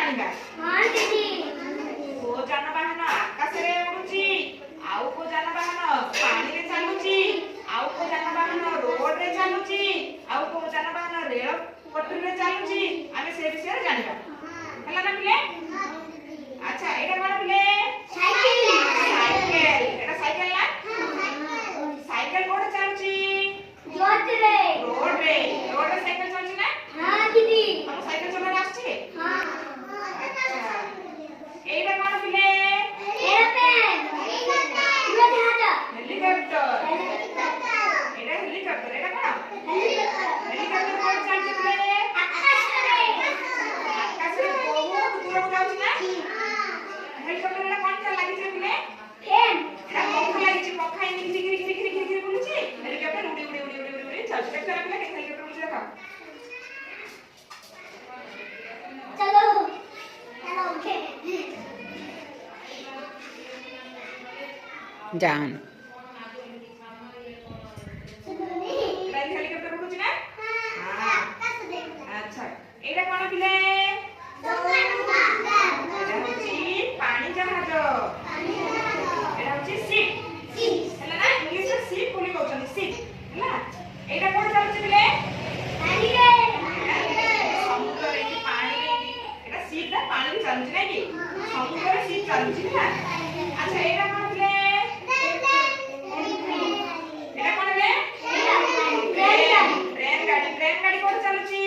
ଜାଣିବା। ହଁ ଦିଦି। କୋଉ ଯାନବାହନ ଆକାଶରେ ଉଡୁଛି, ଆଉ କୋଉ ଯାନବାହନ ପାଣିରେ ଚାଲୁଛି, ଆଉ କୋଉ ଯାନବାହନ ରୋଡରେ ଚାଲୁଛି, ଆଉ କୋଉ ଯାନବାହନ ରେଳ ପଟରେ ଚାଲୁଛି, ଆମେ ସେ ବିଷୟରେ ଜାଣିବା। ହେଲା ନା ପିଲେ? ଆଚ୍ଛା ଏଇଟା କଣ ପିଲେ? ସାଇକେଲ। ସାଇକେଲ। ଏଟା ସାଇକେଲ ନା? ସାଇକେଲ କୋଉଠି ଚାଲୁଛି? ରୋଡରେ। ରୋଡରେ। ରୋଡରେ ସାଇକେଲ ଚାଲୁଛି ନା? ହଁ ଦିଦି। ତମ ସାଇକେଲ ଚଲେଇବା ଆସିଛି? ହଁ। ଆଚ୍ଛା ଏଇଟା କଣ ପିଲେ? ଏରୋପ୍ଲେନ। ଉଡାଜାହାଜ। ହେଲିକପ୍ଟର। ଏଇଟା ହେଲିକପ୍ଟର। ଏଇଟା କଣ? ହେଲିକପ୍ଟର କୋଉଠି ଚାଲୁଛି ପିଲେ? ଆକାଶରେ। ଆକାଶରେ ବହୁତ ଦୂରକୁ ଯାଉଛି ନା? ହେଲିକପ୍ଟରରେ କଣ ଲାଗିଛି ପିଲେ? ଫ୍ୟାନ୍। ଏଟା ପଙ୍ଖା ଲାଗିଛି। ପଙ୍ଖା ଏମିତି ଘିରି ଘିରି ଘିରି ଘିରି ଘିରି ବୁଲୁଛି। ହେଲିକପ୍ଟର ଉଡି ଉଡି ଉଡି ଉଡି ଉଡି ଚାଲୁଛି। ଦେଖ ପିଲେ କେମିତି ହେଲିକପ୍ଟର ବୁଲୁଛି ଦେଖ। चलो चलो ओके जान हेलिकप्टर उड़ुची ना? हां अच्छा एटा कोन पिले? एटा होची पानी जहाज। एटा होची शिप। हैला ना इंग्लिश में शिप बोली कहउछन शिप। हैला एटा कोन चालुची पिले? समुद्र रे की पानी रे की एटा शिप ना पानी रे चालुची ना की समुद्र रे शिप चालुची ना। अच्छा एटा कोन पिले? एटा कोन पिले? ट्रेन गाड़ी कोन चालुची?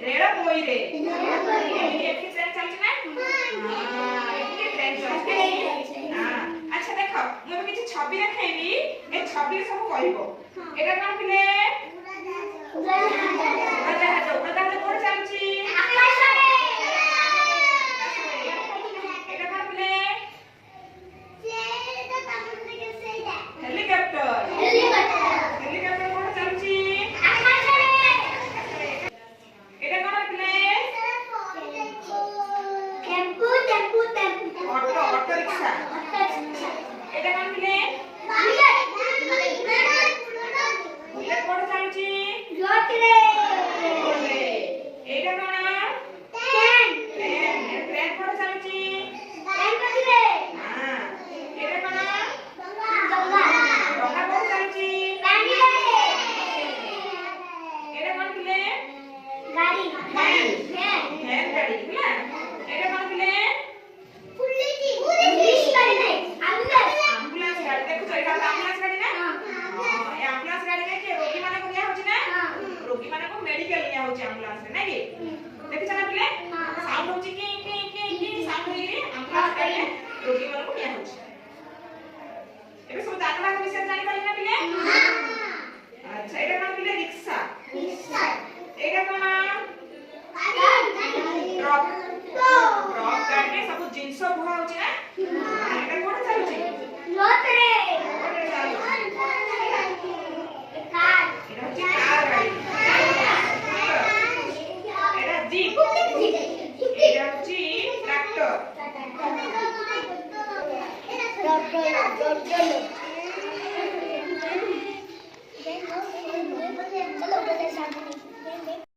रेल बोई रे। एठी ट्रेन चालुची ना? हां एठी ट्रेन चालुची। हां अच्छा देखो मु किछि छवि देखेबी ए छवि सब कहइबो। एटा कोन पिले? उड़ाजाहाज कोन चालुची? आकाशरे। एटा कोन पिले? हेलिकप्टर। हेलिकप्टर कोन चालुची? आकाशरे। एटा कोन पिले? Tempo auto rickshaw. एटा कोन पिले? बुलेट कोन चालुची? रोडरे। रोडरे। एटा कोन? ट्रेन कोन चालुची? हां एटा कोन? डोंगा कोन चालुची? एटा कोन पिले? भैन गाड़ी ହେଲା। एटा कोन पिले? एम्बुलेंस गाड़ी। देखो तो एटा एम्बुलेंस गाड़ी ना? हां ए एम्बुलेंस गाड़ी रे के रोगी माने को लिया होची ना? रोगी माने को मेडिकल लिया होची एम्बुलेंस रे ना की? देखि छना पिले? साउंड होची की साउंड होई रे एम्बुलेंस गाड़ी रे रोगी माने को लिया होची। एबे सब जानबाक विषय जानि पाली ना पिले? अच्छा एटा कोन पिले? रिक्शा। एटा कोन? ट्रक। ट्रक गाड़ी रे सब जिंस बुहा होची ना? एटा कोन चालुची? रोडरे चालुची। एटा होची कार गाड़ी। एटा जीप। एटा होची ट्रैक्टर।